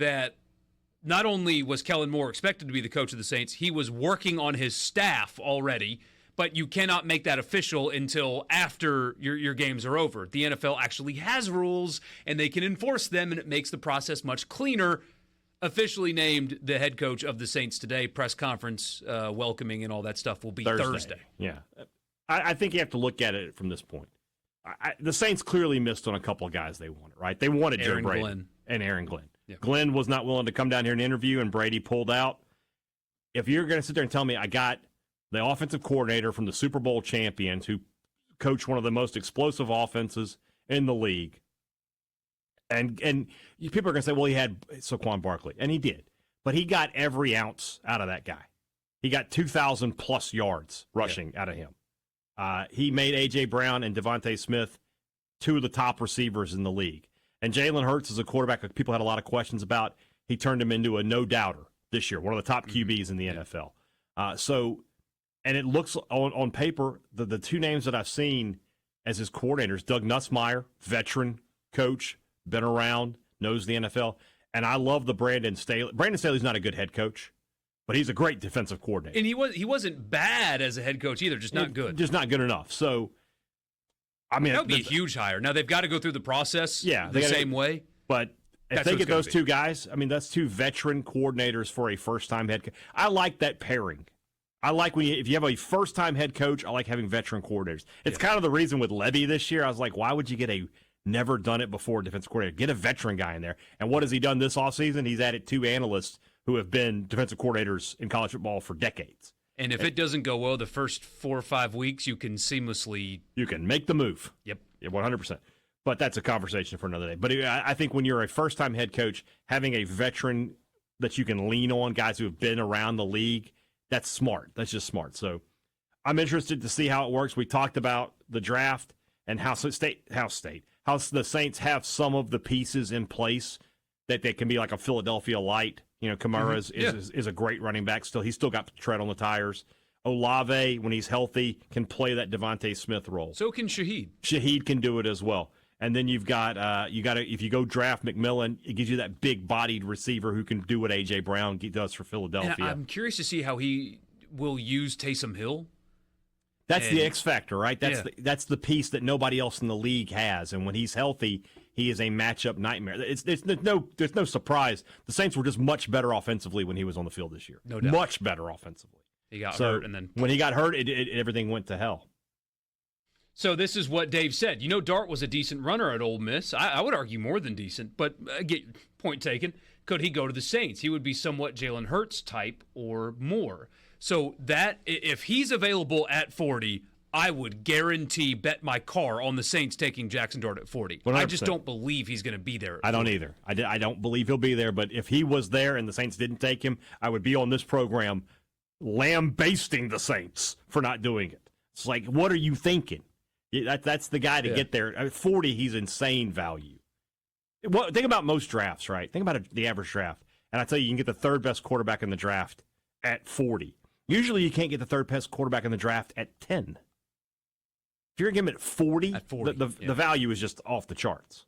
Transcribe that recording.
that not only was Kellen Moore expected to be the coach of the Saints, he was working on his staff already, but you cannot make that official until after your games are over. The NFL actually has rules, and they can enforce them, and it makes the process much cleaner. Officially named the head coach of the Saints today. Press conference, welcoming, and all that stuff will be Thursday. Yeah. I think you have to look at it from this point. The Saints clearly missed on a couple of guys they wanted, right? They wanted Joe Brady and Aaron Glenn. Yeah. Glenn was not willing to come down here and interview, and Brady pulled out. If you're going to sit there and tell me I got the offensive coordinator from the Super Bowl champions who coached one of the most explosive offenses in the league, and people are going to say, well, he had Saquon Barkley, and he did. But he got every ounce out of that guy. He got 2,000-plus yards rushing out of him. He made A.J. Brown and Devontae Smith two of the top receivers in the league. And Jalen Hurts is a quarterback that people had a lot of questions about. He turned him into a no-doubter this year, one of the top QBs in the NFL. And it looks on paper, the two names that I've seen as his coordinators, Doug Nussmeier, veteran coach, been around, knows the NFL. And I love the Brandon Staley. Brandon Staley's not a good head coach, but he's a great defensive coordinator. And he wasn't bad as a head coach either, just not good. Just not good enough. So, I mean, that would be a huge hire. Now, they've got to go through the process the same way. But if they get those two guys, I mean, that's two veteran coordinators for a first-time head coach. I like that pairing. I like if you have a first-time head coach, I like having veteran coordinators. It's kind of the reason with Levy this year. I was like, why would you get a never-done-it-before defensive coordinator? Get a veteran guy in there. And what has he done this offseason? He's added two analysts who have been defensive coordinators in college football for decades. And if it doesn't go well the first 4 or 5 weeks, you can seamlessly... You can make the move. Yep. Yeah, 100%. But that's a conversation for another day. But I think when you're a first-time head coach, having a veteran that you can lean on, guys who have been around the league, that's smart. That's just smart. So I'm interested to see how it works. We talked about the draft and how the Saints have some of the pieces in place that they can be like a Philadelphia light. You know, Kamara is a great running back still. He's still got the tread on the tires. Olave, when he's healthy, can play that Devontae Smith role. So can Shaheed. Shaheed can do it as well. And then you've got if you go draft McMillan, it gives you that big-bodied receiver who can do what A.J. Brown does for Philadelphia. And I'm curious to see how he will use Taysom Hill. That's the X factor, right? That's the piece that nobody else in the league has. And when he's healthy, he is a matchup nightmare. There's no surprise. The Saints were just much better offensively when he was on the field this year. No doubt. Much better offensively. He got hurt, and then when he got hurt, everything went to hell. So this is what Dave said. You know, Dart was a decent runner at Ole Miss. I would argue more than decent, but point taken. Could he go to the Saints? He would be somewhat Jalen Hurts type or more. So that if he's available at 40, I would guarantee bet my car on the Saints taking Jackson Dart at 40. 100%. I just don't believe he's going to be there. I don't either. I don't believe he'll be there, but if he was there and the Saints didn't take him, I would be on this program lambasting the Saints for not doing it. It's like, what are you thinking? That's the guy to get there. At 40, he's insane value. Think about most drafts, right? Think about the average draft. And I tell you, you can get the third best quarterback in the draft at 40. Usually you can't get the third best quarterback in the draft at 10. If you're going to give him at 40, the value is just off the charts.